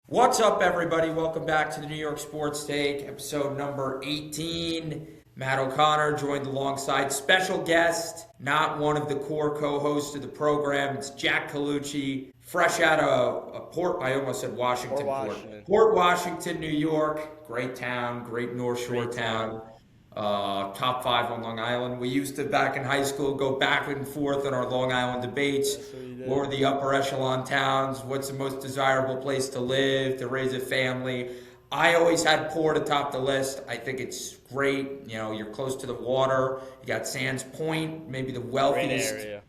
What's up, everybody? Welcome back to the New York Sports Take, episode number 18. Matt O'Connor joined alongside special guest, not one of the core co-hosts of the program. It's Jack Colucci, fresh out of Port. I almost said Washington. Port Washington, New York. Great town, great North Shore town. Top five on Long Island. We used to, back in high school, go back and forth in our Long Island debates. What are the upper echelon towns? What's the most desirable place to live, to raise a family? I always had Port atop the list. I think it's great. You know, you're close to the water. You got Sands Point, maybe the wealthiest. Great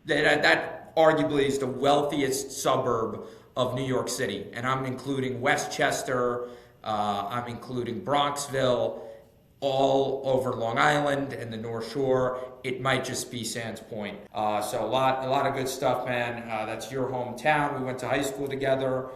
area. That arguably is the wealthiest suburb of New York City. And I'm including Westchester. I'm including Bronxville. All over Long Island and the North Shore. It might just be Sands Point. So a lot of good stuff, man. That's your hometown. We went to high school together.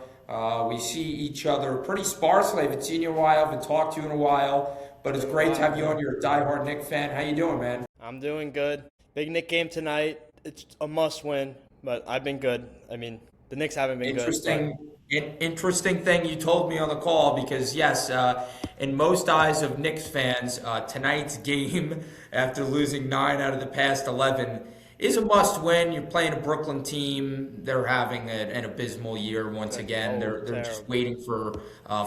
We see each other pretty sparsely. I haven't seen you in a while. I haven't talked to you in a while. But it's great to have you on. You're a diehard Knicks fan. How you doing, man? I'm doing good. Big Knicks game tonight. It's a must-win, but I've been good. I mean, the Knicks haven't been good. Interesting thing you told me on the call because, yes, in most eyes of Knicks fans, tonight's game, after losing 9 out of the past 11, is a must-win. You're playing a Brooklyn team. They're having an abysmal year once again. They're just waiting for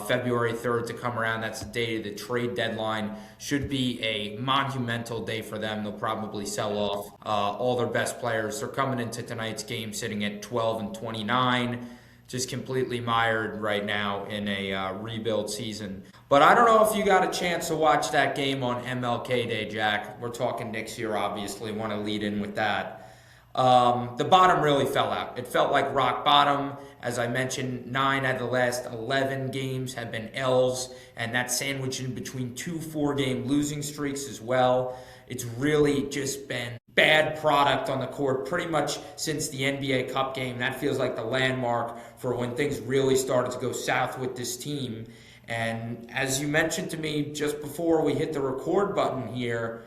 February 3rd to come around. That's the day of the trade deadline. Should be a monumental day for them. They'll probably sell off all their best players. They're coming into tonight's game sitting at 12-29. Just completely mired right now in a rebuild season. But I don't know if you got a chance to watch that game on MLK Day, Jack. We're talking Knicks here, obviously. Want to lead in with that. The bottom really fell out. It felt like rock bottom. As I mentioned, 9 out of the last 11 games have been L's, and that's sandwiched in between 2 4-game losing streaks as well. It's really just been bad product on the court pretty much since the NBA Cup game. That feels like the landmark for when things really started to go south with this team. And as you mentioned to me just before we hit the record button here,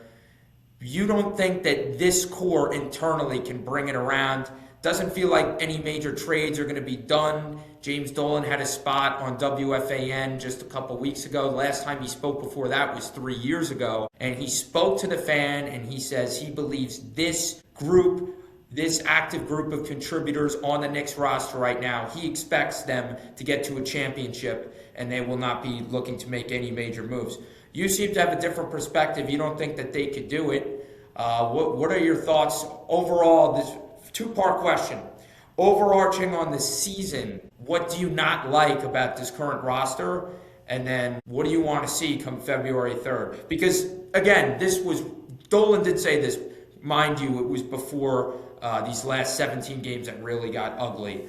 you don't think that this core internally can bring it around. Doesn't feel like any major trades are going to be done. James Dolan had a spot on WFAN just a couple weeks ago. The last time he spoke before that was 3 years ago. And he spoke to the fan and he says he believes this group, this active group of contributors on the Knicks roster right now, he expects them to get to a championship and they will not be looking to make any major moves. You seem to have a different perspective. You don't think that they could do it. What are your thoughts overall? This two-part question. Overarching on the season, what do you not like about this current roster? And then what do you want to see come February 3rd? Because, again, Dolan did say this, mind you, it was before these last 17 games that really got ugly.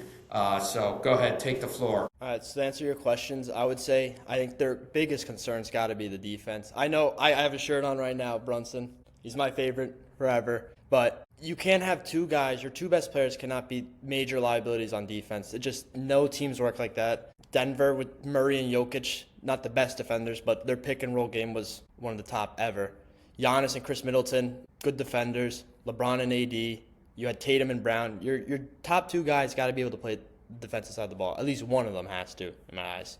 So go ahead, take the floor. All right, so to answer your questions, I would say I think their biggest concern's got to be the defense. I know I have a shirt on right now, Brunson. He's my favorite forever. But you can't have two guys, your two best players cannot be major liabilities on defense. No teams work like that. Denver with Murray and Jokic, not the best defenders, but their pick and roll game was one of the top ever. Giannis and Chris Middleton, good defenders. LeBron and AD. You had Tatum and Brown. Your top two guys got to be able to play the defensive side of the ball. At least one of them has to, in my eyes.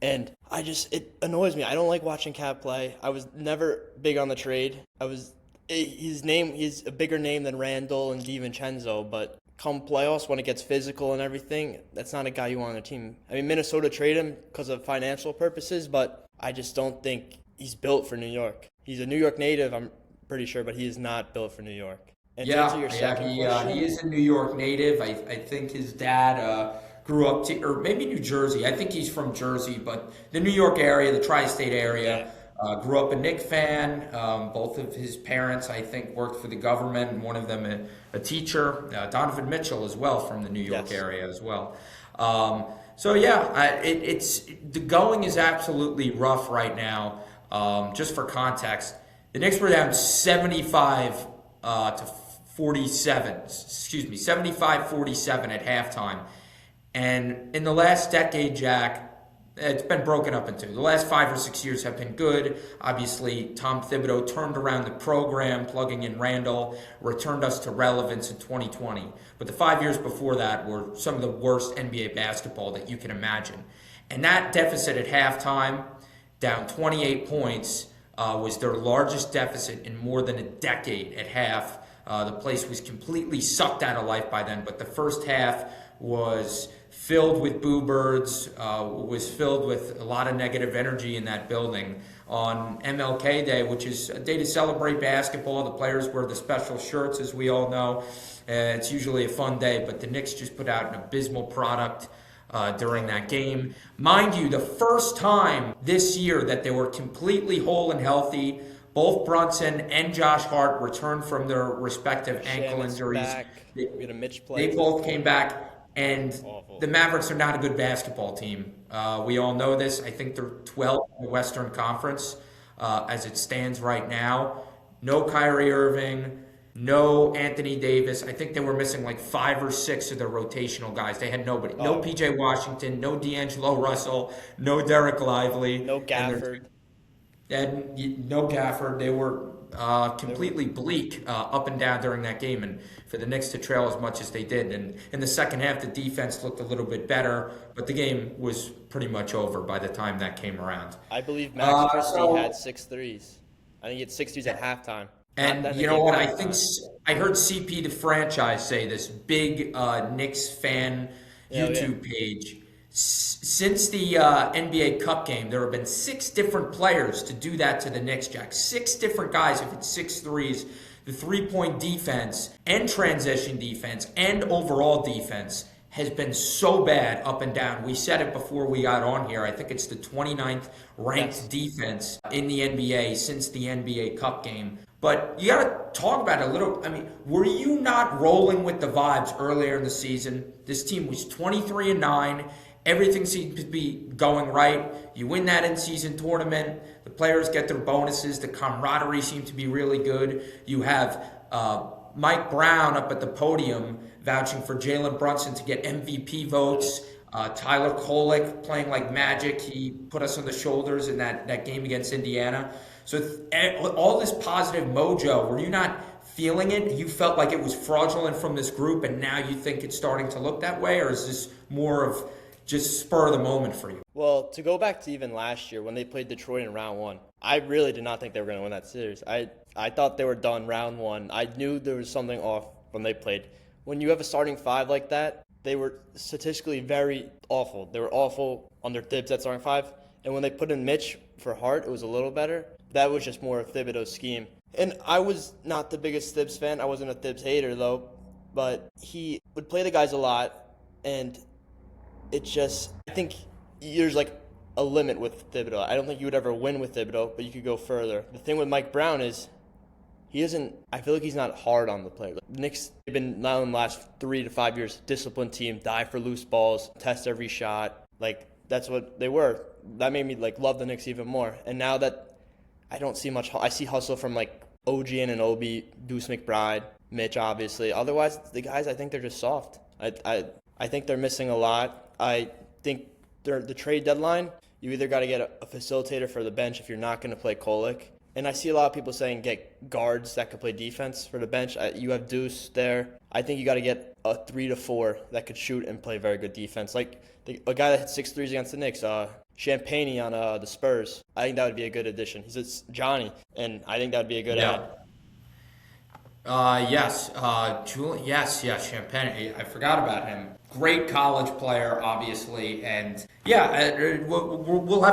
And it annoys me. I don't like watching Cat play. I was never big on the trade. He's a bigger name than Randall and DiVincenzo, but come playoffs when it gets physical and everything, that's not a guy you want on the team. I mean, Minnesota traded him because of financial purposes, but I just don't think he's built for New York. He's a New York native, I'm pretty sure, but he is not built for New York. And to answer your second question, he is a New York native. I think his dad grew up, or maybe New Jersey. I think he's from Jersey, but the New York area, the tri-state area. Yeah. Grew up a Knicks fan. Both of his parents, I think, worked for the government, and one of them a teacher. Donovan Mitchell as well from the New York area as well. It's the going is absolutely rough right now. Just for context, the Knicks were down 75 to 47. 75-47 at halftime. And in the last decade, Jack, It's been broken up into. The last 5 or 6 years have been good. Obviously, Tom Thibodeau turned around the program, plugging in Randall, returned us to relevance in 2020. But the 5 years before that were some of the worst NBA basketball that you can imagine. And that deficit at halftime, down 28 points, was their largest deficit in more than a decade at half. The place was completely sucked out of life by then, but the first half was filled with boo birds, was filled with a lot of negative energy in that building. On MLK Day, which is a day to celebrate basketball, the players wear the special shirts, as we all know. It's usually a fun day, but the Knicks just put out an abysmal product during that game. Mind you, the first time this year that they were completely whole and healthy, both Brunson and Josh Hart returned from their respective ankle injuries. We had a Mitch play. They both came back. And the Mavericks are not a good basketball team. We all know this. I think they're 12th in the Western Conference as it stands right now. No Kyrie Irving, no Anthony Davis. I think they were missing like 5 or 6 of their rotational guys. They had nobody. No PJ Washington, no D'Angelo Russell, no Derek Lively. No Gafford. And no Gafford. They were completely bleak up and down during that game, and for the Knicks to trail as much as they did. And in the second half, the defense looked a little bit better, but the game was pretty much over by the time that came around. I believe Max Christie had 6 threes. I think he had 6 threes at halftime. And you know what? I think I heard CP the franchise say this, big Knicks fan YouTube page. Since the NBA Cup game, there have been 6 different players to do that to the Knicks, Jack. 6 different guys have hit 6 threes. The three-point defense and transition defense and overall defense has been so bad up and down. We said it before we got on here. I think it's the 29th ranked defense in the NBA since the NBA Cup game. But you got to talk about it a little. I mean, were you not rolling with the vibes earlier in the season? This team was 23-9. Everything seems to be going right. You win that in-season tournament. The players get their bonuses. The camaraderie seems to be really good. You have Mike Brown up at the podium vouching for Jalen Brunson to get MVP votes. Tyler Kolek playing like magic. He put us on the shoulders in that game against Indiana. So all this positive mojo, were you not feeling it? You felt like it was fraudulent from this group, and now you think it's starting to look that way? Or is this more of just spur of the moment for you? Well, to go back to even last year when they played Detroit in round 1, I really did not think they were going to win that series. I thought they were done round 1. I knew there was something off when they played. When you have a starting 5 like that, they were statistically very awful. They were awful under Thibs at starting 5. And when they put in Mitch for Hart, it was a little better. That was just more of Thibodeau's scheme. And I was not the biggest Thibs fan. I wasn't a Thibs hater, though. But he would play the guys a lot, and it just, I think there's like a limit with Thibodeau. I don't think you would ever win with Thibodeau, but you could go further. The thing with Mike Brown is I feel like he's not hard on the player. The Knicks have been, now in the last 3 to 5 years, disciplined team, die for loose balls, test every shot. Like, that's what they were. That made me like love the Knicks even more. And now that I don't see much, I see hustle from like OG and Obi, Deuce McBride, Mitch, obviously. Otherwise, the guys, I think they're just soft. I think they're missing a lot. I think the trade deadline, you either got to get a facilitator for the bench if you're not going to play Kolek. And I see a lot of people saying get guards that could play defense for the bench. You have Deuce there. I think you got to get a 3 to 4 that could shoot and play very good defense. Like a guy that hit 6 threes against the Knicks, Champagne on the Spurs. I think that would be a good addition. He's Johnny, and I think that would be a good add. Yes, Julian. Yes, Champagne. I forgot about him. Great college player, obviously, and we'll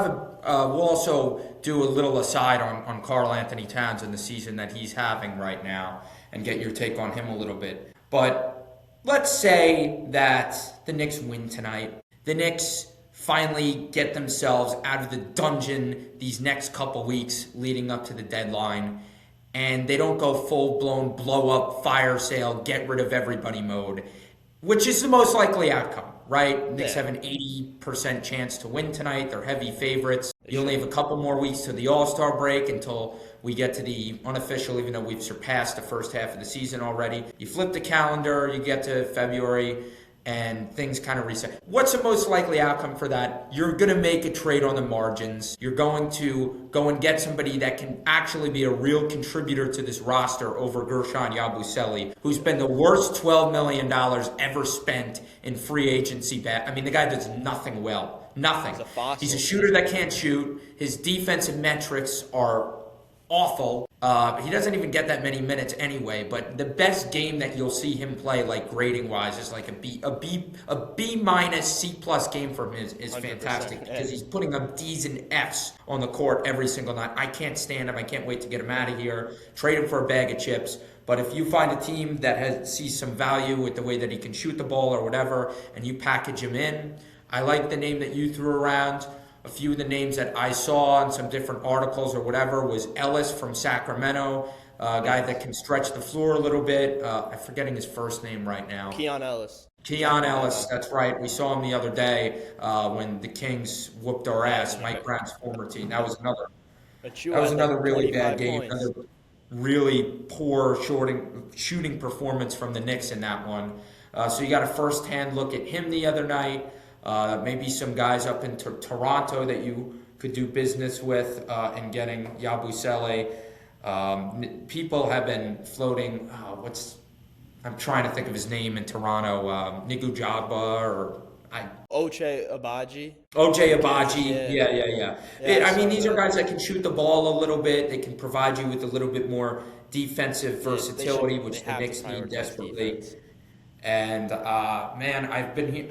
also do a little aside on Karl Anthony Towns and the season that he's having right now, and get your take on him a little bit. But let's say that the Knicks win tonight. The Knicks finally get themselves out of the dungeon these next couple weeks leading up to the deadline, and they don't go full-blown blow-up, fire sale, get rid of everybody mode, which is the most likely outcome, right? Knicks have an 80% chance to win tonight. They're heavy favorites. You only have a couple more weeks to the All-Star break until we get to the unofficial, even though we've surpassed the first half of the season already. You flip the calendar, you get to February. and things kind of reset. What's the most likely outcome for that? You're going to make a trade on the margins. You're going to go and get somebody that can actually be a real contributor to this roster over Gershon Yabusele, who's been the worst $12 million ever spent in free agency. I mean, the guy does nothing well. Nothing. He's a fossil. He's a shooter that can't shoot. His defensive metrics are awful. He doesn't even get that many minutes anyway, but the best game that you'll see him play, like grading wise, is like a B minus C plus game from him is fantastic because he's putting up D's and F's on the court every single night. I can't stand him. I can't wait to get him out of here. Trade him for a bag of chips. But if you find a team that sees some value with the way that he can shoot the ball or whatever, and you package him in, I like the name that you threw around. A few of the names that I saw in some different articles or whatever was Ellis from Sacramento, a guy that can stretch the floor a little bit. I'm forgetting his first name right now. Keon Ellis. Keon Ellis, that's right. We saw him the other day when the Kings whooped our ass, Mike Brown's former team. That was another really bad game. Another really poor shooting performance from the Knicks in that one. So you got a first-hand look at him the other night. Maybe some guys up in Toronto that you could do business with in getting Yabusele. People have been floating, I'm trying to think of his name in Toronto, Nigujaba or... Ochai Agbaji. OJ Abaji, yeah. I mean, these are guys that can shoot the ball a litlittle bit. They can provide you with a little bit more defensive versatility, which the Knicks need desperately. Defense. And man, I've been here.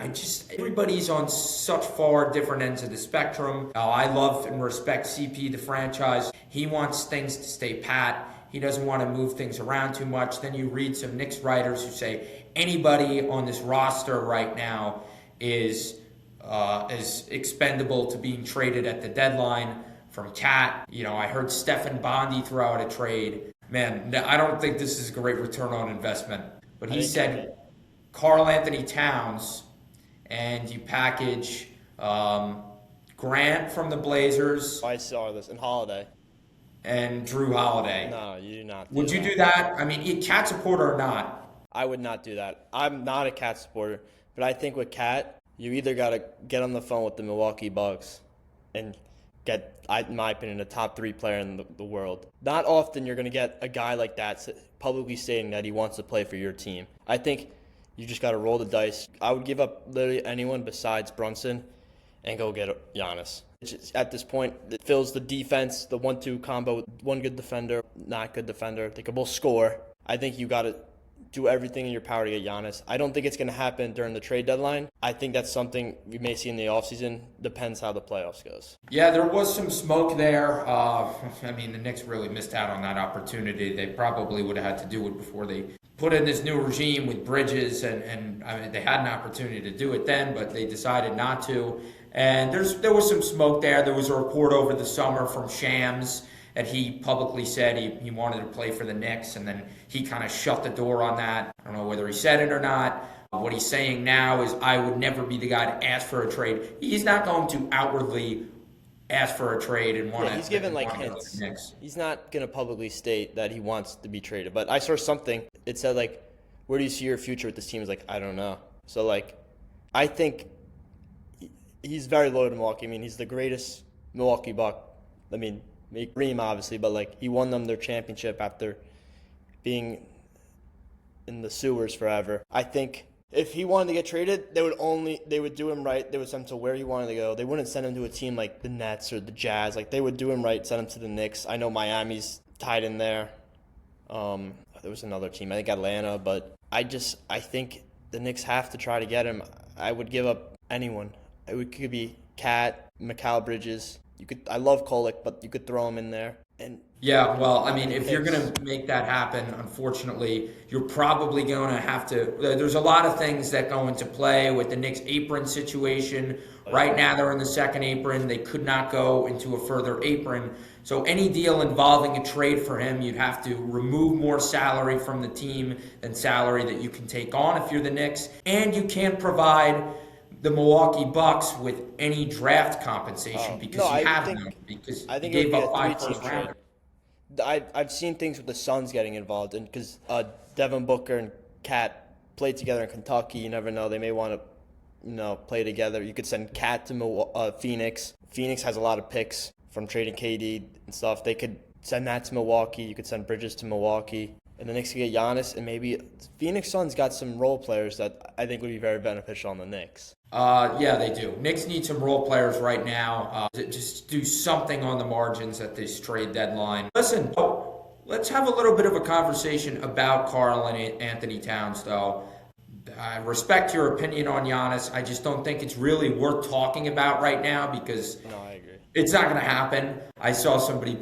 Everybody's on such far different ends of the spectrum. I love and respect CP, the franchise. He wants things to stay pat. He doesn't want to move things around too much. Then you read some Knicks writers who say anybody on this roster right now is expendable to being traded at the deadline. From Cat, I heard Stephen Bondi throw out a trade. Man, I don't think this is a great return on investment. But he said Karl Anthony Towns, and you package Grant from the Blazers. I saw this, and Holiday. And Drew Holiday. No, you do not. Would you do that? I mean, Cat supporter or not? I would not do that. I'm not a Cat supporter, but I think with Cat, you either got to get on the phone with the Milwaukee Bucks and get, in my opinion, a top 3 player in the world. Not often you're going to get a guy like that publicly stating that he wants to play for your team. I think you just got to roll the dice. I would give up literally anyone besides Brunson and go get Giannis. At this point, it fills the defense, the 1-2 combo with one good defender, not good defender. They could both score. I think you got to do everything in your power to get Giannis. I don't think it's going to happen during the trade deadline. I think that's something we may see in the offseason. Depends how the playoffs goes. Yeah, there was some smoke there. I mean, the Knicks really missed out on that opportunity. They probably would have had to do it before they put in this new regime with Bridges, and I mean, they had an opportunity to do it then, but they decided not to. And there was some smoke there. There was a report over the summer from Shams that he publicly said he wanted to play for the Knicks, and then he kind of shut the door on that. I don't know whether he said it or not. What he's saying now is, I would never be the guy to ask for a trade. He's not going to outwardly ask for a trade and want to. He's given like hints. He's not going to publicly state that he wants to be traded. But I saw something. It said like, where do you see your future with this team? He's like, I don't know. So like, I think he's very loyal to Milwaukee. I mean, he's the greatest Milwaukee Buck. I mean, Reem obviously, but like he won them their championship after being in the sewers forever. I think if he wanted to get traded, they would do him right. They would send him to where he wanted to go. They wouldn't send him to a team like the Nets or the Jazz. Like they would do him right, send him to the Knicks. I know Miami's tied in there. There was another team, I think Atlanta, but I think the Knicks have to try to get him. I would give up anyone. It could be Cat, Mikal Bridges. I love Kolek, but you could throw him in there. And yeah, well, I mean, if you're going to make that happen, unfortunately, you're probably going to have to. There's a lot of things that go into play with the Knicks apron situation. Right now, they're in the second apron. They could not go into a further apron. So any deal involving a trade for him, you'd have to remove more salary from the team than salary that you can take on if you're the Knicks. And you can't provide the Milwaukee Bucks with any draft compensation because you have none. Because I think you gave it would up be a 5 3-team first rounders. trade. I've seen things with the Suns getting involved, and because Devin Booker and Cat played together in Kentucky. You never know. They may want to, play together. You could send Cat to Phoenix. Phoenix has a lot of picks from trading KD and stuff. They could send that to Milwaukee. You could send Bridges to Milwaukee. And the Knicks could get Giannis, and maybe Phoenix Suns got some role players that I think would be very beneficial on the Knicks. Yeah, they do. Knicks need some role players right now. Just do something on the margins at this trade deadline. Listen, let's have a little bit of a conversation about Karl and Anthony Towns, though. I respect your opinion on Giannis. I just don't think it's really worth talking about right now because I agree. It's not going to happen. I saw somebody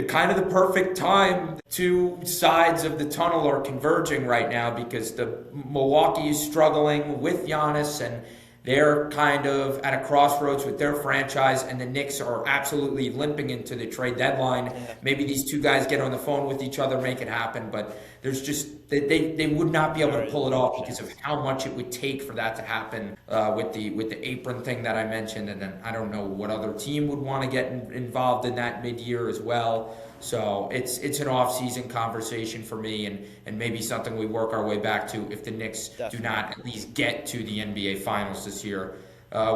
kind of the perfect time. Two sides of the tunnel are converging right now because the Milwaukee is struggling with Giannis and they're kind of at a crossroads with their franchise, and the Knicks are absolutely limping into the trade deadline. Yeah. Maybe these two guys get on the phone with each other, make it happen, but there's just they would not be able to pull it off because of how much it would take for that to happen with the apron thing that I mentioned, and then I don't know what other team would want to get involved in that mid-year as well. So it's an off-season conversation for me, and maybe something we work our way back to if the Knicks do not at least get to the NBA Finals this year,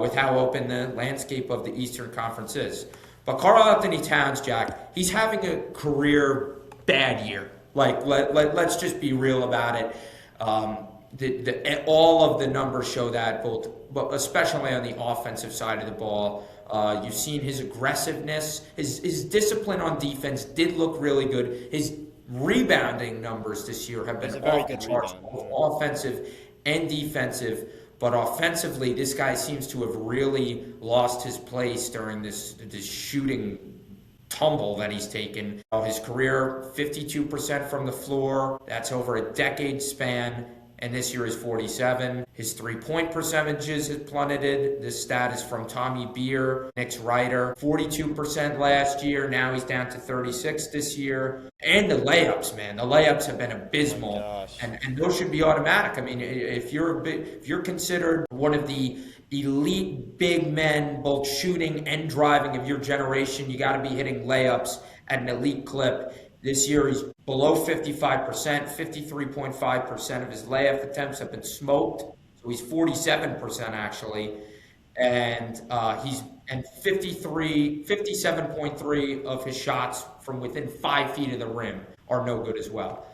with how open the landscape of the Eastern Conference is. But Karl Anthony Towns, Jack, he's having a career bad year. Like let's just be real about it. All of the numbers show that, but especially on the offensive side of the ball. You've seen his aggressiveness, his discipline on defense did look really good. His rebounding numbers this year have been off the charts, both offensive and defensive. But offensively, this guy seems to have really lost his place during this shooting tumble that he's taken. His career, 52% from the floor. That's over a decade span. And this year is 47. His three-point percentages have plummeted. This stat is from Tommy Beer, Knicks writer. 42% last year. Now he's down to 36 this year. And the layups, man. The layups have been abysmal. Oh and those should be automatic. I mean, if you're considered one of the elite big men, both shooting and driving of your generation, you got to be hitting layups at an elite clip. This year he's below 55%, 53.5% of his layup attempts have been smoked. So he's 47% actually. And he's 57.3 of his shots from within 5 feet of the rim are no good as well.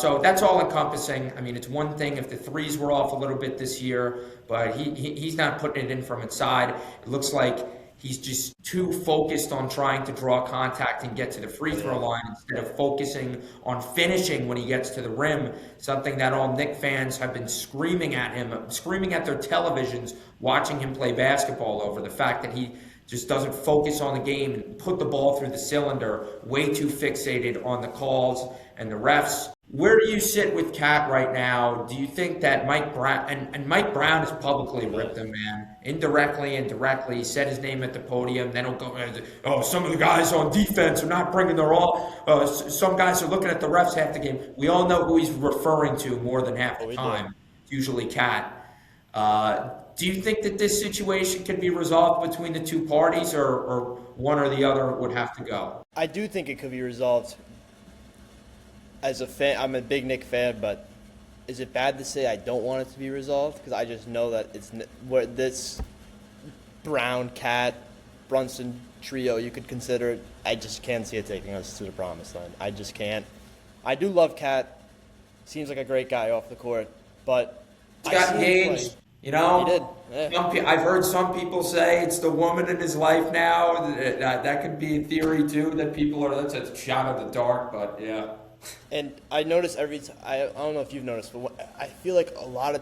So that's all encompassing. I mean, it's one thing if the threes were off a little bit this year, but he's not putting it in from inside. It looks like he's just too focused on trying to draw contact and get to the free throw line instead of focusing on finishing when he gets to the rim, something that all Knicks fans have been screaming at him, screaming at their televisions, watching him play basketball over. The fact that he just doesn't focus on the game and put the ball through the cylinder, way too fixated on the calls and the refs. Where do you sit with Cat right now? Do you think that Mike Brown, and Mike Brown has publicly ripped him, man, indirectly and directly, said his name at the podium, then he'll go, some of the guys on defense are not bringing their all, some guys are looking at the refs half the game. We all know who he's referring to more than half the time, usually Cat. Do you think that this situation can be resolved between the two parties, or one or the other would have to go? I do think it could be resolved. As a fan, I'm a big Knicks fan, but is it bad to say I don't want it to be resolved? Because I just know that it's where this Brown, Cat, Brunson trio, you could consider it. I just can't see it taking us to the promised land. I just can't. I do love Cat. Seems like a great guy off the court, but He got engaged. You know, he did. Yeah. I've heard some people say it's the woman in his life now. That could be a theory too. That people are that's a shot in the dark, but yeah. And I notice every time, I don't know if you've noticed, but I feel like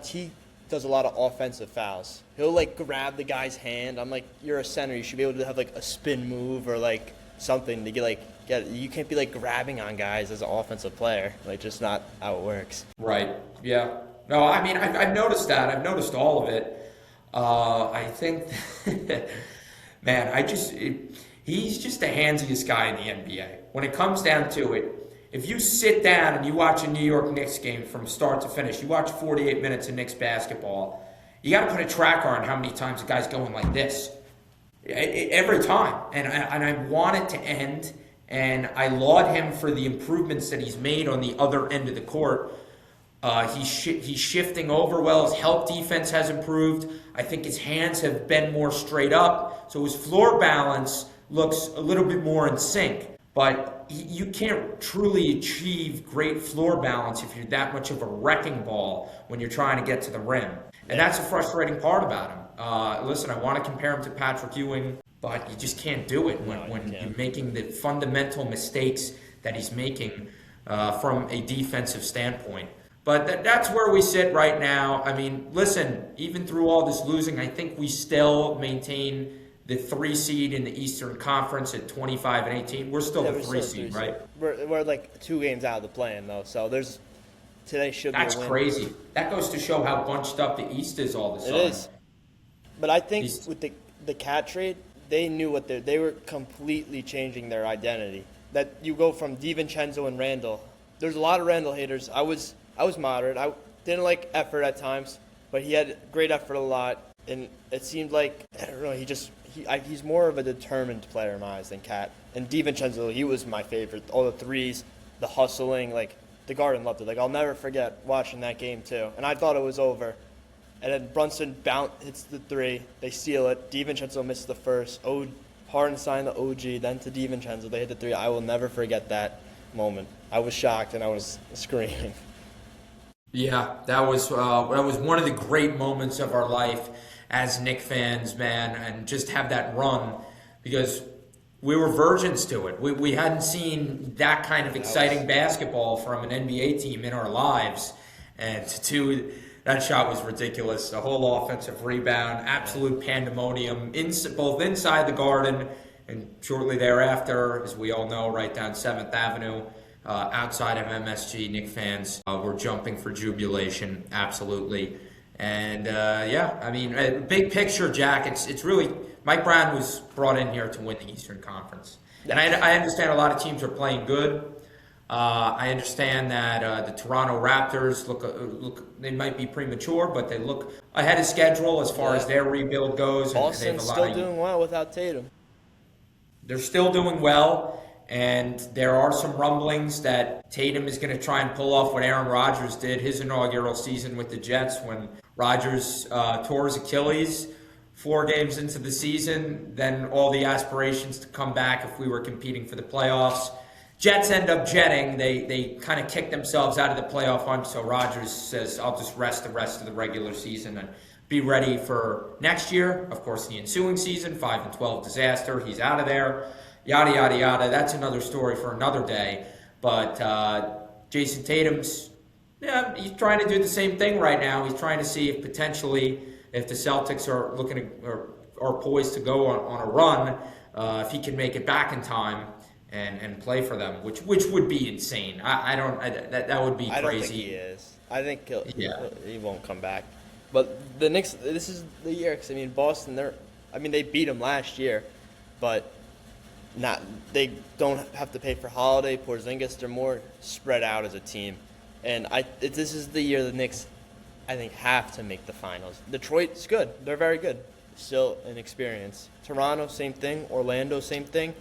he does a lot of offensive fouls. He'll like grab the guy's hand. I'm like, you're a center. You should be able to have like a spin move or like something to get. You can't be like grabbing on guys as an offensive player. Like, just not how it works. Right. Yeah. No, I mean, I've noticed that. I've noticed all of it. I think, man, he's just the handsiest guy in the NBA. When it comes down to it, if you sit down and you watch a New York Knicks game from start to finish, you watch 48 minutes of Knicks basketball, you got to put a tracker on how many times the guy's going like this. Every time. And I want it to end, and I laud him for the improvements that he's made on the other end of the court. He's shifting over well. His help defense has improved. I think his hands have been more straight up. So his floor balance looks a little bit more in sync. But you can't truly achieve great floor balance if you're that much of a wrecking ball when you're trying to get to the rim. And that's a frustrating part about him. Listen, I want to compare him to Patrick Ewing, but you just can't do it when you're making the fundamental mistakes that he's making from a defensive standpoint. But that's where we sit right now. I mean, listen, even through all this losing, I think we still maintain the 3 seed in the Eastern Conference at 25 and 18. We're still the 3 seed, right? We're like 2 games out of the play-in, though, so today should be a win. That's crazy. That goes to show how bunched up the East is all of a sudden. It is. But I think with the Cat trade, they knew what they were completely changing their identity. That you go from DiVincenzo and Randall. There's a lot of Randall haters. I was moderate. I didn't like effort at times, but he had great effort a lot, and it seemed like, I don't know, he's more of a determined player in my eyes than Cat. And DiVincenzo, he was my favorite. All the threes, the hustling, like the Garden loved it. Like I'll never forget watching that game too. And I thought it was over. And then Brunson hits the 3. They steal it. DiVincenzo misses the first. Hardenstein, the OG, then to DiVincenzo. They hit the 3. I will never forget that moment. I was shocked and I was screaming. Yeah, that was one of the great moments of our life as Knicks fans, man, and just have that run because we were virgins to it. We hadn't seen that kind of exciting basketball from an NBA team in our lives, and that shot was ridiculous. The whole offensive rebound, absolute pandemonium, both inside the Garden and shortly thereafter, as we all know, right down 7th Avenue. Outside of MSG, Knicks fans were jumping for jubilation, absolutely. And I mean, big picture, Jack. It's really Mike Brown was brought in here to win the Eastern Conference, and I understand a lot of teams are playing good. I understand that the Toronto Raptors look they might be premature, but they look ahead of schedule as far as their rebuild goes. Boston's still doing well without Tatum. They're still doing well. And there are some rumblings that Tatum is going to try and pull off what Aaron Rodgers did his inaugural season with the Jets when Rodgers tore his Achilles 4 games into the season. Then all the aspirations to come back if we were competing for the playoffs. Jets end up jetting. They kind of kick themselves out of the playoff hunt. So Rodgers says, I'll just rest the rest of the regular season and be ready for next year. Of course, the ensuing season, 5-12 disaster. He's out of there. Yada, yada, yada. That's another story for another day. But Jason Tatum's, he's trying to do the same thing right now. He's trying to see if potentially, if the Celtics are looking or are poised to go on a run, if he can make it back in time and play for them, which would be insane. That would be crazy. I don't think he is. I think he won't come back. But the Knicks, this is the year. Because I mean, Boston, they beat them last year, but. They don't have to pay for Holiday, Porzingis. They're more spread out as a team, and this is the year the Knicks, I think, have to make the finals. Detroit's good; they're very good, still an experience. Toronto, same thing. Orlando, same thing.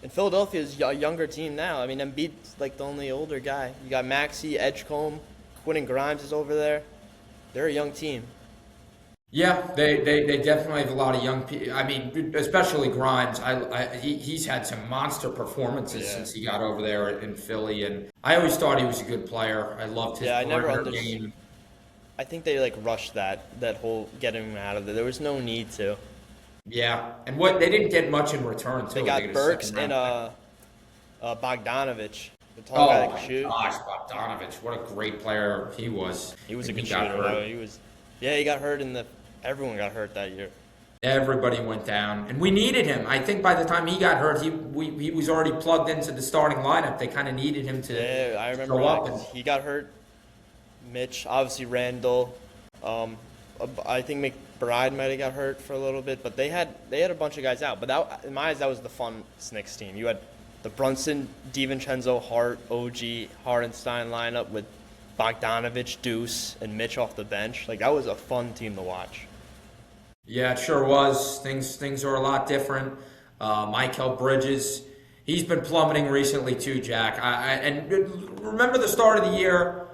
And Philadelphia is a younger team now. I mean, Embiid's like the only older guy. You got Maxey, Edgecombe, Quentin Grimes is over there. They're a young team. Yeah, they definitely have a lot of young people. I mean, especially Grimes. He's had some monster performances since he got over there in Philly, and I always thought he was a good player. I loved his game. I think they rushed that whole getting him out of there. There was no need to. Yeah, and they didn't get much in return too. They got Burks and Bogdanovich, the tall guy that could shoot. Gosh, Bogdanovich, what a great player he was. He was a good shooter. He got hurt everyone got hurt that year. Everybody went down, and we needed him. I think by the time he got hurt, he was already plugged into the starting lineup. They kind of needed him to. Yeah, I remember he got hurt. Mitch, obviously Randall. I think McBride might have got hurt for a little bit, but they had a bunch of guys out. But in my eyes, that was the fun Knicks team. You had the Brunson, DiVincenzo, Hart, OG, Hardenstein lineup with Bogdanovich, Deuce, and Mitch off the bench. That was a fun team to watch. Yeah, it sure was. Things are a lot different. Mikal Bridges, he's been plummeting recently too, Jack. And remember the start of the year,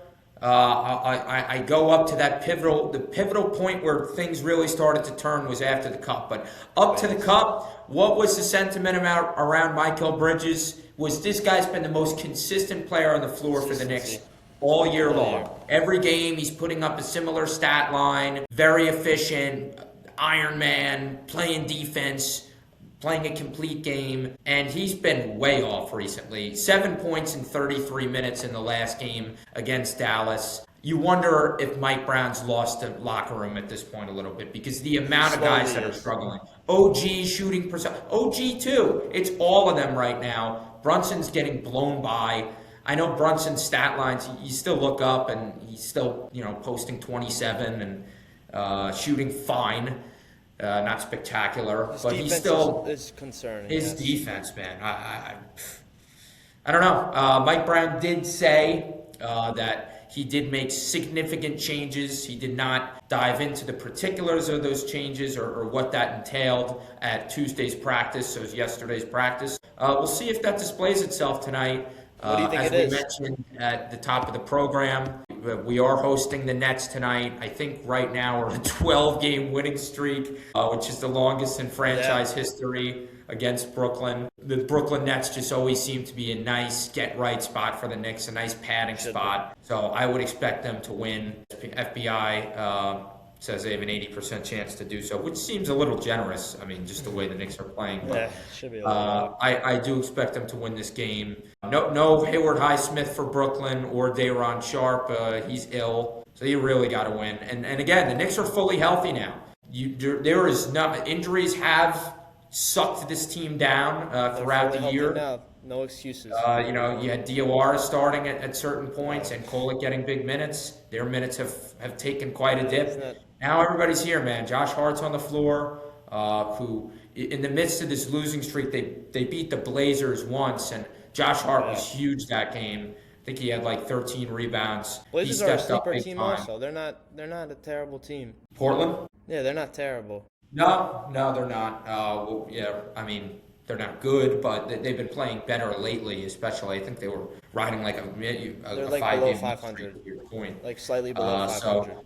I go up to the pivotal point where things really started to turn was after the Cup. But up to the Cup, what was the sentiment around Michael Bridges? Was this guy's been the most consistent player on the floor for the Knicks all year long? Every game, he's putting up a similar stat line, very efficient, Iron Man, playing defense, playing a complete game, and he's been way off recently. 7 points in 33 minutes in the last game against Dallas. You wonder if Mike Brown's lost the locker room at this point a little bit because the amount of guys that are struggling. OG shooting percent. OG too. It's all of them right now. Brunson's getting blown by. I know Brunson's stat lines, you still look up and he's still, posting 27 and shooting fine. Not spectacular, His but he's defense still is concerning. his Yes. defense, man. I don't know. Mike Brown did say that he did make significant changes. He did not dive into the particulars of those changes or what that entailed at Tuesday's practice, so it was yesterday's practice. We'll see if that displays itself tonight. What do you think as it is? we mentioned at the top of the program, we are hosting the Nets tonight. I think right now we're on a 12-game winning streak, which is the longest in franchise history against Brooklyn. The Brooklyn Nets just always seem to be a nice get-right spot for the Knicks, a nice padding spot. So I would expect them to win. FBI says they have an 80% chance to do so, which seems a little generous. I mean, just the way the Knicks are playing. But, should be a little I do expect them to win this game. No Hayward Highsmith for Brooklyn or Day'Ron Sharp. He's ill, so you really got to win. And again, the Knicks are fully healthy now. There is not injuries have sucked this team down throughout the year. Now. No excuses. You had DOR starting at certain points and Kolek getting big minutes. Their minutes have taken quite a dip. Now everybody's here, man. Josh Hart's on the floor, who in the midst of this losing streak, they beat the Blazers once, and Josh Hart was huge that game. I think he had like 13 rebounds. Blazers are a sleeper team also. They're not a terrible team. Portland? Yeah, they're not terrible. No, they're not. They're not good, but they've been playing better lately, especially. I think they were riding like a like 5-game below 500. point. Like slightly below 500.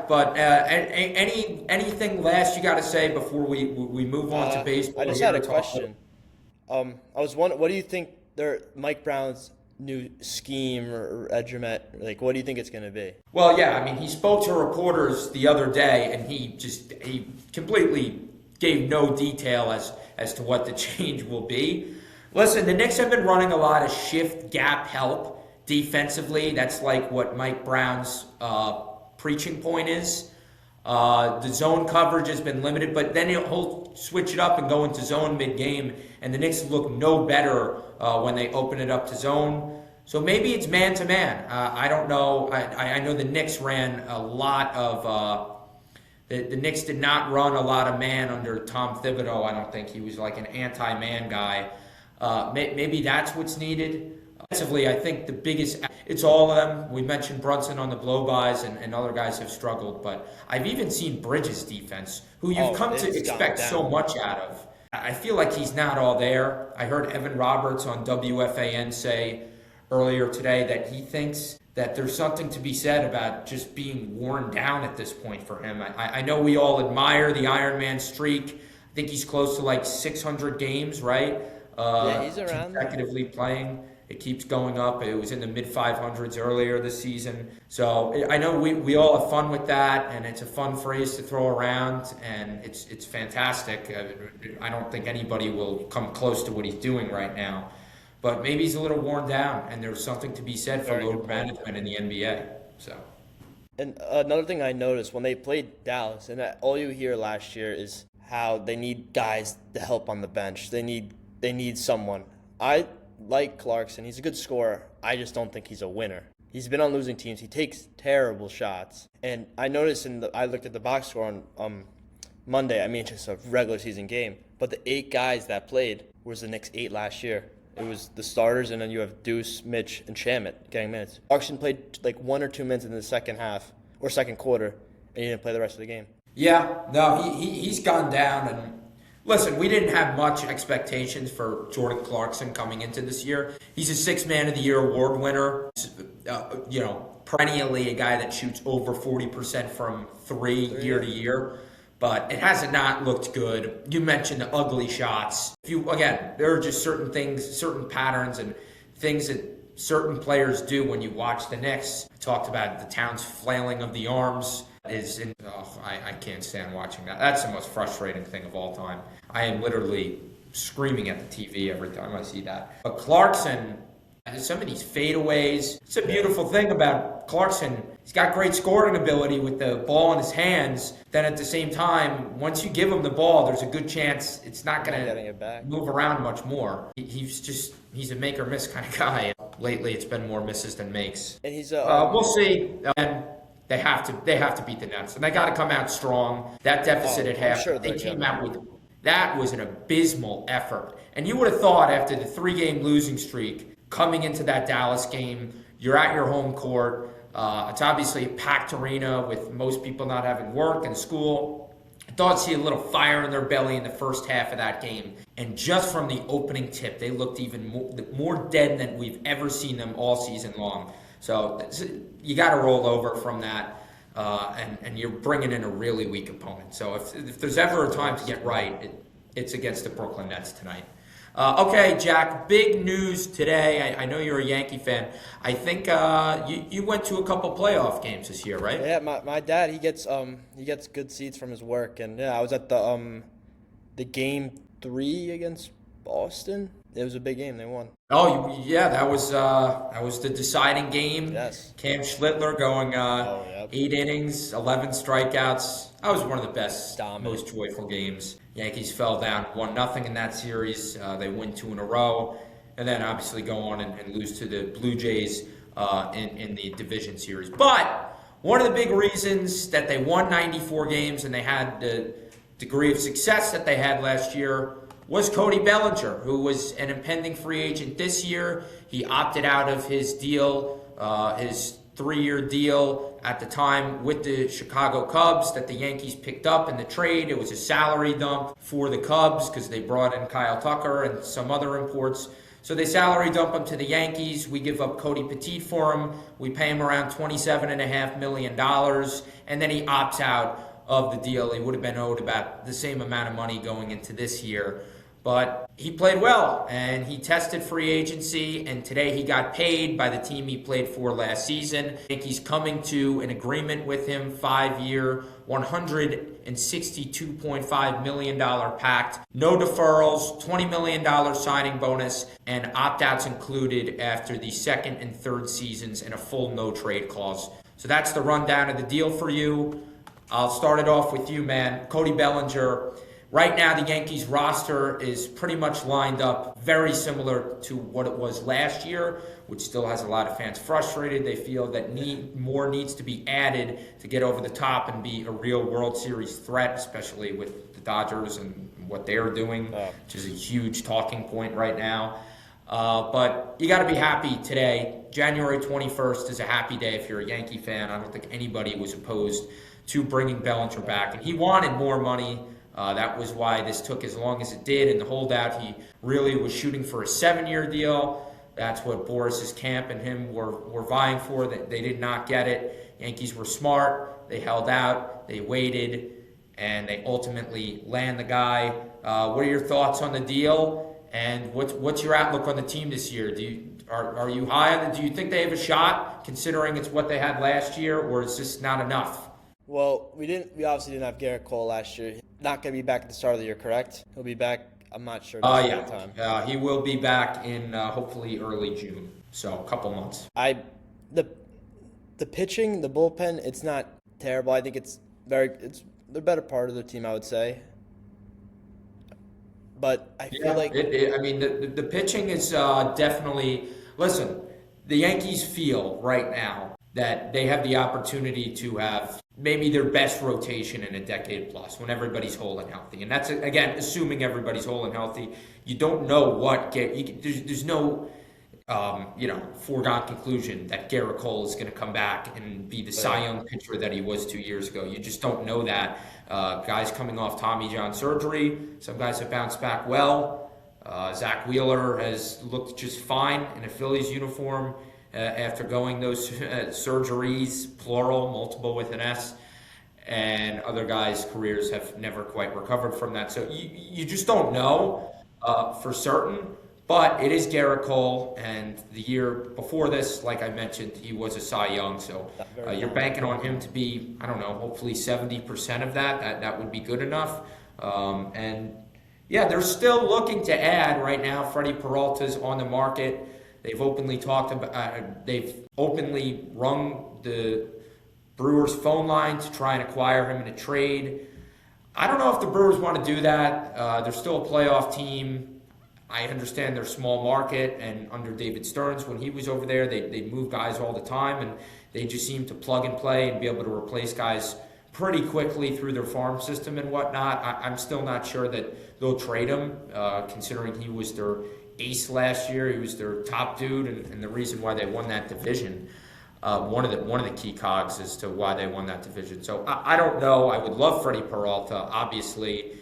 But anything last you got to say before we move on to baseball? I just had a question. I was wondering, what do you think Mike Brown's new scheme or regiment, like what do you think it's going to be? Well, yeah, I mean, he spoke to reporters the other day, and he completely gave no detail as to what the change will be. Listen, the Knicks have been running a lot of shift gap help defensively. That's like what Mike Brown's preaching point is. The zone coverage has been limited, but then he'll switch it up and go into zone mid-game, and the Knicks look no better when they open it up to zone. So maybe it's man-to-man. I don't know. I know the Knicks ran a lot of the Knicks did not run a lot of man under Tom Thibodeau. I don't think he was like an anti-man guy. Maybe that's what's needed. Offensively, I think the biggest, it's all of them. We mentioned Brunson on the blow-bys, and other guys have struggled. But I've even seen Bridges' defense, who you've come to expect so much out of. I feel like he's not all there. I heard Evan Roberts on WFAN say earlier today that he thinks that there's something to be said about just being worn down at this point for him. I know we all admire the Iron Man streak. I think he's close to like 600 games, right? He's around consecutively playing. It keeps going up. It was in the mid-500s earlier this season. So I know we all have fun with that, and it's a fun phrase to throw around, and it's fantastic. I don't think anybody will come close to what he's doing right now. But maybe he's a little worn down, and there's something to be said for load management in the NBA. So, and another thing I noticed when they played Dallas, and all you hear last year is how they need guys to help on the bench. They need someone. I like Clarkson. He's a good scorer. I just don't think he's a winner. He's been on losing teams. He takes terrible shots. And I noticed I looked at the box score on Monday. I mean, it's just a regular season game. But the 8 guys that played was the Knicks 8 last year. It was the starters, and then you have Deuce, Mitch, and Shamet getting minutes. Clarkson played like 1 or 2 minutes in the second half or second quarter, and he didn't play the rest of the game. Yeah, no, he's gone down, and Listen, we didn't have much expectations for Jordan Clarkson coming into this year. He's a Sixth Man of the Year award winner. Perennially a guy that shoots over 40% from three year to year. But it has not looked good. You mentioned the ugly shots. There are just certain things, certain patterns, and things that certain players do when you watch the Knicks. I talked about the Towns flailing of the arms. I can't stand watching that. That's the most frustrating thing of all time. I am literally screaming at the TV every time I see that. But Clarkson, some of these fadeaways, it's a beautiful thing about Clarkson. He's got great scoring ability with the ball in his hands. Then at the same time, once you give him the ball, there's a good chance it's not going to move around much more. He's a make or miss kind of guy. Lately, it's been more misses than makes. And he's we'll see. And they have to beat the Nets, and they got to come out strong. That deficit at half, they came out with. That was an abysmal effort. And you would have thought after the 3-game losing streak, coming into that Dallas game, you're at your home court. It's obviously a packed arena with most people not having work and school. I thought I'd see a little fire in their belly in the first half of that game. And just from the opening tip, they looked even more dead than we've ever seen them all season long. So you got to roll over from that. And you're bringing in a really weak opponent. So if there's ever a time to get right, it's against the Brooklyn Nets tonight. Okay, Jack, big news today. I know you're a Yankee fan. I think you went to a couple playoff games this year, right? Yeah, my dad, he gets good seats from his work, and I was at the game 3 against Boston. It was a big game. They won. Oh yeah, that was the deciding game. Yes. Cam Schlittler going 8 innings, 11 strikeouts. That was one of the best, most joyful games. Yankees fell down 1-0 in that series. They win 2 in a row, and then obviously go on and lose to the Blue Jays in the division series. But one of the big reasons that they won 94 games and they had the degree of success that they had last year was Cody Bellinger, who was an impending free agent this year. He opted out of his deal, his 3-year deal at the time with the Chicago Cubs that the Yankees picked up in the trade. It was a salary dump for the Cubs because they brought in Kyle Tucker and some other imports. So they salary dump him to the Yankees. We give up Cody Petit for him. We pay him around $27.5 million, and then he opts out of the deal. He would have been owed about the same amount of money going into this year. But he played well, and he tested free agency, and today he got paid by the team he played for last season. Yankees coming to an agreement with him, 5-year, $162.5 million pact. No deferrals, $20 million signing bonus, and opt-outs included after the second and third seasons, and a full no-trade clause. So that's the rundown of the deal for you. I'll start it off with you, man. Cody Bellinger. Right now, the Yankees roster is pretty much lined up very similar to what it was last year, which still has a lot of fans frustrated. They feel that more needs to be added to get over the top and be a real World Series threat, especially with the Dodgers and what they're doing, which is a huge talking point right now. But you got to be happy today. January 21st is a happy day if you're a Yankee fan. I don't think anybody was opposed to bringing Bellinger back. And he wanted more money. That was why this took as long as it did. In the holdout, he really was shooting for a 7-year deal. That's what Boris's camp and him were vying for. That they did not get it. Yankees were smart. They held out. They waited, and they ultimately land the guy. What are your thoughts on the deal? And what's your outlook on the team this year? Are you high on it? Do you think they have a shot, considering it's what they had last year, or is this not enough? Well, we obviously didn't have Garrett Cole last year. Not going to be back at the start of the year, correct? He'll be back. I'm not sure. Time. He will be back in hopefully early June. So a couple months. The pitching, the bullpen, it's not terrible. I think it's the better part of the team, I would say. But I feel like the pitching is definitely. Listen, the Yankees feel right now that they have the opportunity to have maybe their best rotation in a decade plus when everybody's whole and healthy. And that's, again, assuming everybody's whole and healthy. You don't know what there's no foregone conclusion that Garrett Cole is going to come back and be the Cy Young pitcher that he was 2 years ago. You just don't know that. Guys coming off Tommy John surgery, some guys have bounced back well. Zach Wheeler has looked just fine in a Phillies uniform after going those surgeries, plural, multiple with an S. And other guys' careers have never quite recovered from that. So you just don't know for certain. But it is Garrett Cole, and the year before this, like I mentioned, he was a Cy Young. So you're banking on him to be, I don't know, hopefully 70% of that. That would be good enough. And yeah, they're still looking to add right now. Freddie Peralta's on the market. They've openly talked about, they've openly rung the Brewers phone line to try and acquire him in a trade. I don't know if the Brewers want to do that. They're still a playoff team. I understand they're small market, and under David Stearns, when he was over there, they'd move guys all the time, and they just seem to plug and play and be able to replace guys pretty quickly through their farm system and whatnot. I'm still not sure that they'll trade him, considering he was their ace last year. He was their top dude, and the reason why they won that division. One of the key cogs as to why they won that division. So I don't know. I would love Freddie Peralta, obviously.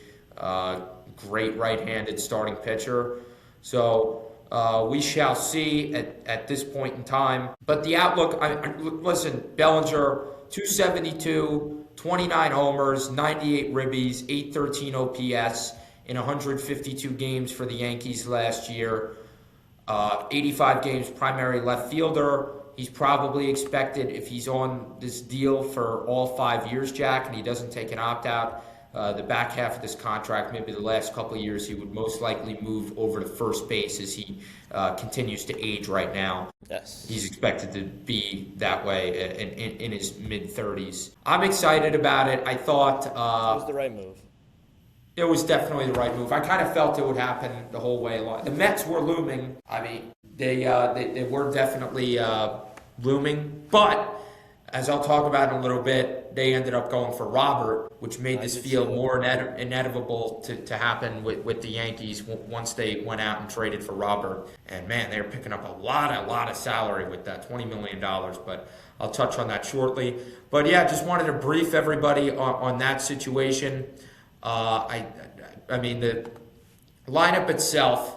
Great right-handed starting pitcher. So we shall see at this point in time. But the outlook, listen, Bellinger, 272, 29 homers, 98 ribbies, 813 OPS in 152 games for the Yankees last year. 85 games primary left fielder. He's probably expected, if he's on this deal for all 5 years, Jack, and he doesn't take an opt-out, the back half of this contract, maybe the last couple of years, he would most likely move over to first base as he continues to age right now. Yes. He's expected to be that way in his mid-30s. I'm excited about it. I thought it was the right move. It was definitely the right move. I kind of felt it would happen the whole way along. The Mets were looming. I mean, they were definitely looming, but as I'll talk about in a little bit, they ended up going for Robert, which made this feel more inevitable to happen with the Yankees once they went out and traded for Robert. And man, they were picking up a lot of salary with that $20 million, but I'll touch on that shortly. But yeah, just wanted to brief everybody on that situation. I mean, the lineup itself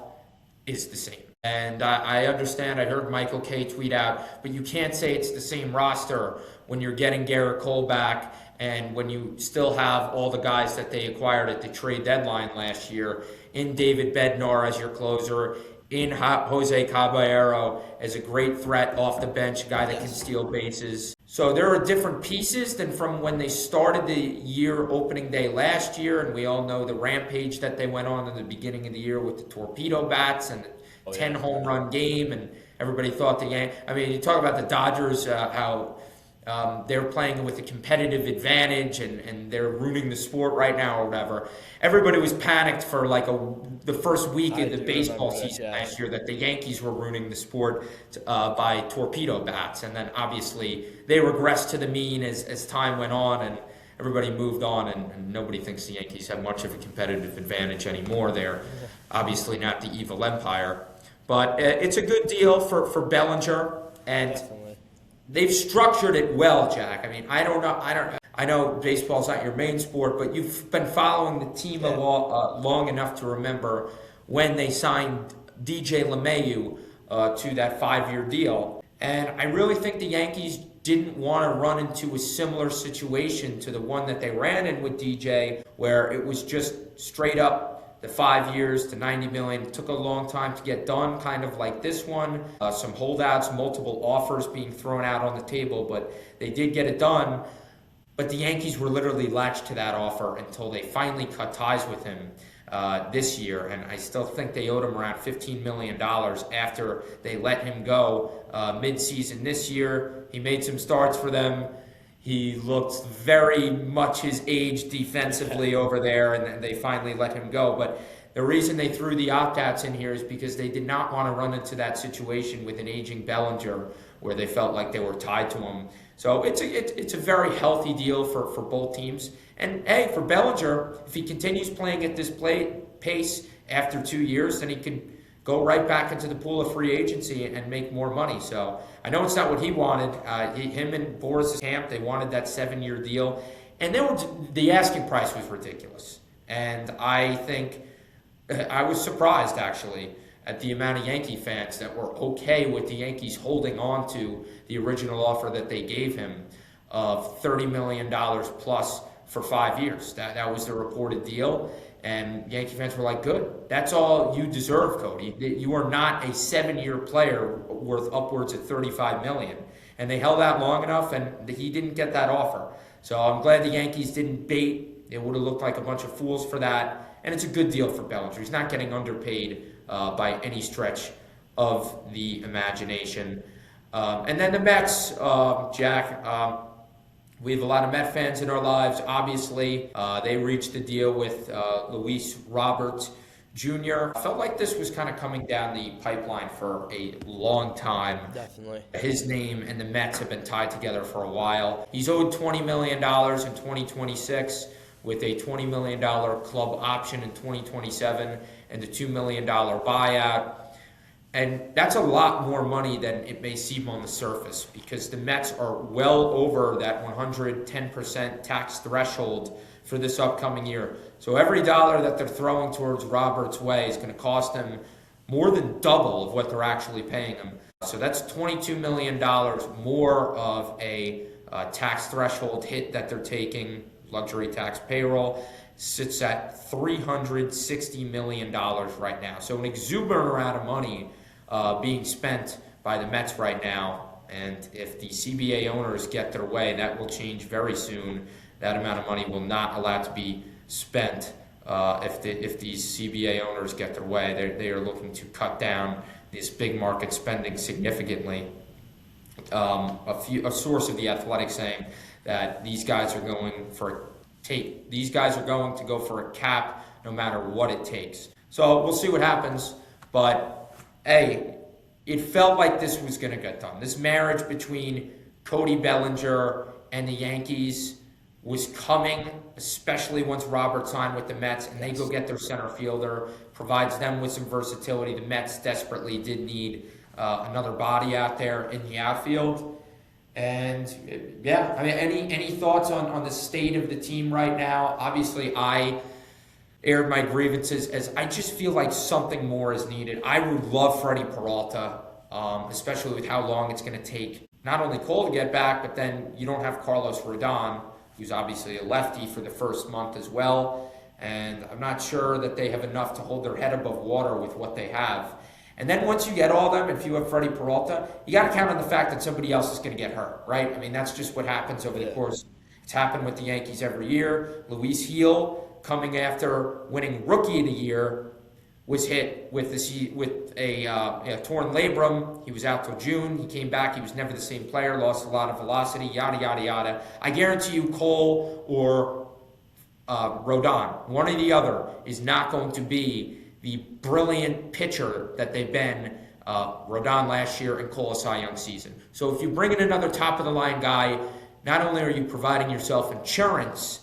is the same. And I understand, I heard Michael Kay tweet out, but you can't say it's the same roster when you're getting Garrett Cole back and when you still have all the guys that they acquired at the trade deadline last year, in David Bednar as your closer, in Jose Caballero as a great threat off the bench, a guy that can steal bases. So there are different pieces than from when they started the year opening day last year, and we all know the rampage that they went on in the beginning of the year with the torpedo bats and 10 home run game, and everybody thought the Yankees. I mean, you talk about the Dodgers, how they're playing with a competitive advantage and they're ruining the sport right now or whatever. Everybody was panicked for like the first week of the baseball season last year that the Yankees were ruining the sport by torpedo bats, and then obviously they regressed to the mean as time went on and everybody moved on, and nobody thinks the Yankees have much of a competitive advantage anymore. They're obviously not the evil empire. But it's a good deal for Bellinger, and they've structured it well, Jack. I mean, I know baseball's not your main sport, but you've been following the team long enough to remember when they signed DJ LeMahieu to that 5-year deal. And I really think the Yankees didn't want to run into a similar situation to the one that they ran in with DJ, where it was just straight up the 5 years to $90 million. It took a long time to get done, kind of like this one. Some holdouts, multiple offers being thrown out on the table, but they did get it done. But the Yankees were literally latched to that offer until they finally cut ties with him this year. And I still think they owed him around $15 million after they let him go mid-season this year. He made some starts for them. He looked very much his age defensively over there, and they finally let him go. But the reason they threw the opt-outs in here is because they did not want to run into that situation with an aging Bellinger where they felt like they were tied to him. So it's a very healthy deal for both teams. And, hey, for Bellinger, if he continues playing at this pace after 2 years, then he could go right back into the pool of free agency and make more money. So I know it's not what he wanted. Him and Boris' camp, they wanted that 7-year deal. And the asking price was ridiculous. And I think I was surprised, actually, at the amount of Yankee fans that were okay with the Yankees holding on to the original offer that they gave him of $30 million plus for 5 years. That was the reported deal. And Yankee fans were like, good. That's all you deserve, Cody. You are not a 7-year player worth upwards of $35 million. And they held out long enough, and he didn't get that offer. So I'm glad the Yankees didn't bait. It would have looked like a bunch of fools for that. And it's a good deal for Bellinger. He's not getting underpaid by any stretch of the imagination. And then the Mets, Jack. We have a lot of Met fans in our lives. Obviously, they reached the deal with Luis Roberts Jr. I felt like this was kind of coming down the pipeline for a long time. Definitely. His name and the Mets have been tied together for a while. He's owed $20 million in 2026 with a $20 million club option in 2027 and a $2 million buyout. And that's a lot more money than it may seem on the surface because the Mets are well over that 110% tax threshold for this upcoming year. So every dollar that they're throwing towards Roberts' way is going to cost them more than double of what they're actually paying him. So that's $22 million more of a tax threshold hit that they're taking. Luxury tax payroll sits at $360 million right now. So an exuberant amount of money being spent by the Mets right now. And if the CBA owners get their way, that will change very soon. That amount of money will not allow to be spent if these CBA owners get their way. They are looking to cut down this big market spending significantly. A source of The Athletic saying that these guys are going to go for a cap no matter what it takes. So we'll see what happens. But hey, it felt like this was going to get done. This marriage between Cody Bellinger and the Yankees was coming, especially once Robert signed with the Mets and they go get their center fielder, provides them with some versatility. The Mets desperately did need another body out there in the outfield. And yeah, I mean, any thoughts on the state of the team right now? Obviously, I aired my grievances as I just feel like something more is needed. I would love Freddie Peralta, especially with how long it's going to take not only Cole to get back, but then you don't have Carlos Rodon, who's obviously a lefty for the first month as well. And I'm not sure that they have enough to hold their head above water with what they have. And then once you get all of them, if you have Freddie Peralta, you got to count on the fact that somebody else is going to get hurt, right? I mean, that's just what happens over the course. It's happened with the Yankees every year. Luis Gil, coming after winning Rookie of the Year, was hit with a torn labrum. He was out till June. He came back. He was never the same player, lost a lot of velocity, yada, yada, yada. I guarantee you Cole or Rodon, one or the other, is not going to be the brilliant pitcher that they've been Rodon last year and Cole a Cy Young season. So if you bring in another top-of-the-line guy, not only are you providing yourself insurance,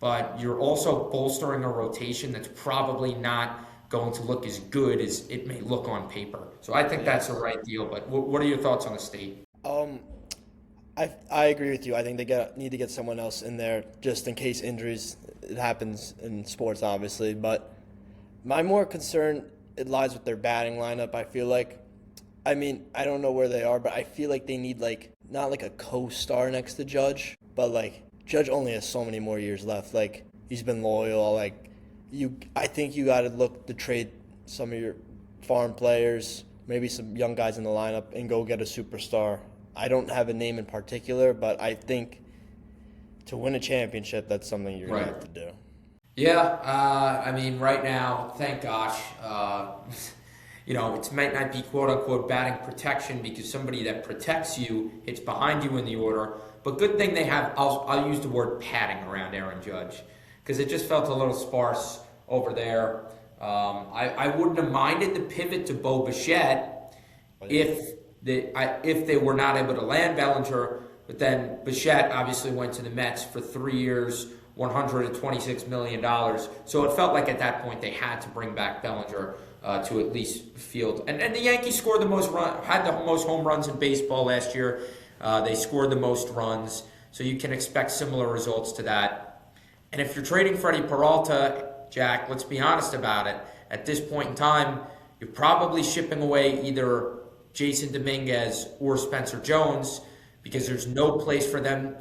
but you're also bolstering a rotation that's probably not going to look as good as it may look on paper. So I think that's the right deal. But what are your thoughts on the state? I agree with you. I think they need to get someone else in there just in case injuries. It happens in sports, obviously. But my more concern, it lies with their batting lineup, I feel like. I mean, I don't know where they are, but I feel like they need, not like a co-star next to Judge, but, Judge only has so many more years left. He's been loyal. I think you got to look to trade some of your farm players, maybe some young guys in the lineup, and go get a superstar. I don't have a name in particular, but I think to win a championship, that's something you're going to have to do. Yeah, I mean, right now, thank gosh, it might not be quote-unquote batting protection because somebody that protects you hits behind you in the order. But good thing they have, I'll use the word padding around Aaron Judge because it just felt a little sparse over there. I wouldn't have minded the pivot to Bo Bichette if they were not able to land Bellinger. But then Bichette obviously went to the Mets for 3 years, $126 million. So it felt like at that point they had to bring back Bellinger to at least field. And the Yankees scored the most had the most home runs in baseball last year. They scored the most runs. So you can expect similar results to that. And if you're trading Freddie Peralta, Jack, let's be honest about it. At this point in time, you're probably shipping away either Jason Dominguez or Spencer Jones because there's no place for them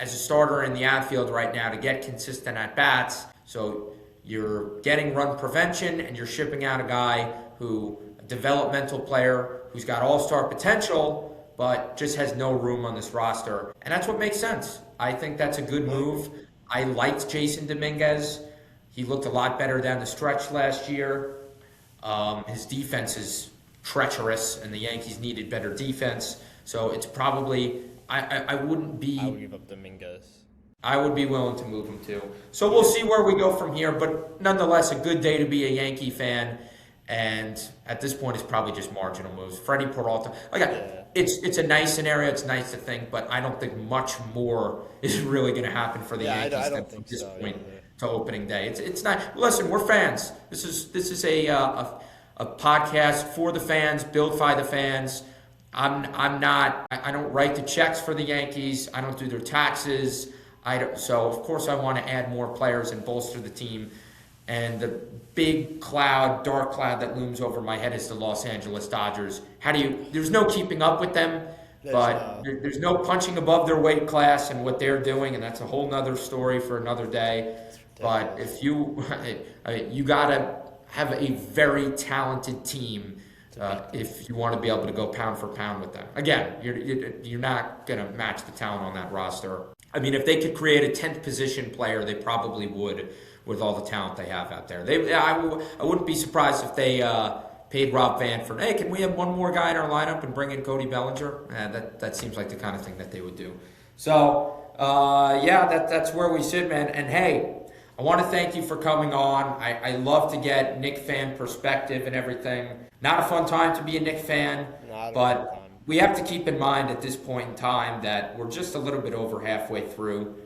as a starter in the outfield right now to get consistent at-bats. So you're getting run prevention and you're shipping out a guy a developmental player who's got all-star potential but just has no room on this roster. And that's what makes sense. I think that's a good move. I liked Jason Dominguez. He looked a lot better down the stretch last year. His defense is treacherous, and the Yankees needed better defense. So it's probably I wouldn't be. I would give up Dominguez. I would be willing to move him too. So we'll see where we go from here. But nonetheless, a good day to be a Yankee fan. And at this point, it's probably just marginal moves. Freddie Peralta, it's a nice scenario. It's nice to think, but I don't think much more is really going to happen for the Yankees I don't from think this so, point either. to opening day. It's not. Listen, we're fans. This is a podcast for the fans, built by the fans. I'm not. I don't write the checks for the Yankees. I don't do their taxes. So of course I want to add more players and bolster the team. And the big cloud, dark cloud that looms over my head is the Los Angeles Dodgers. There's no keeping up with them, there's no punching above their weight class and what they're doing, and that's a whole nother story for another day. But if you got to have a very talented team if you want to be able to go pound for pound with them. Again, you're not going to match the talent on that roster. I mean, if they could create a 10th position player, they probably would with all the talent they have out there. I wouldn't be surprised if they paid Rob Manfred, hey, can we have one more guy in our lineup and bring in Cody Bellinger? That seems like the kind of thing that they would do. So, that's where we sit, man. And hey, I want to thank you for coming on. I love to get Knicks fan perspective and everything. Not a fun time to be a Knicks fan, but we have to keep in mind at this point in time that we're just a little bit over halfway through,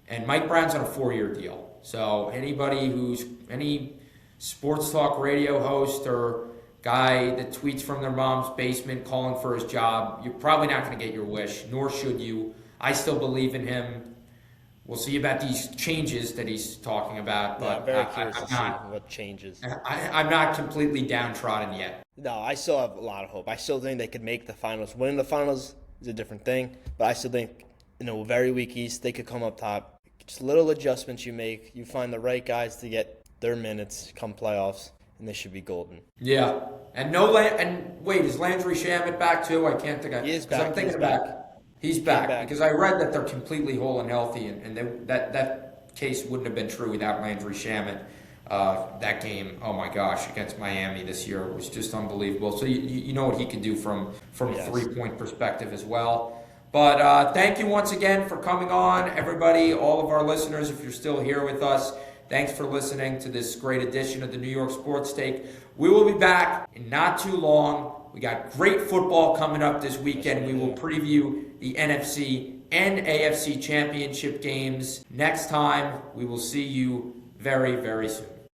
and Mike Brown's on a 4-year deal. So any sports talk radio host or guy that tweets from their mom's basement calling for his job, you're probably not going to get your wish, nor should you. I still believe in him. We'll see about these changes that he's talking about. But I'm very curious to see what changes. I'm not completely downtrodden yet. No, I still have a lot of hope. I still think they could make the finals. Winning the finals is a different thing, but I still think in a very weak East, they could come up top. Just little adjustments you make. You find the right guys to get their minutes come playoffs, and they should be golden. Yeah. And wait, is Landry Shamet back too? I can't think. He is back. I'm thinking He's back because I read that they're completely whole and healthy, and that case wouldn't have been true without Landry Shamet. That game, oh my gosh, against Miami this year was just unbelievable. So you know what he could do from a 3-point perspective as well. But thank you once again for coming on, everybody, all of our listeners. If you're still here with us, thanks for listening to this great edition of the New York Sports Take. We will be back in not too long. We got great football coming up this weekend. We will preview the NFC and AFC championship games next time. We will see you very, very soon.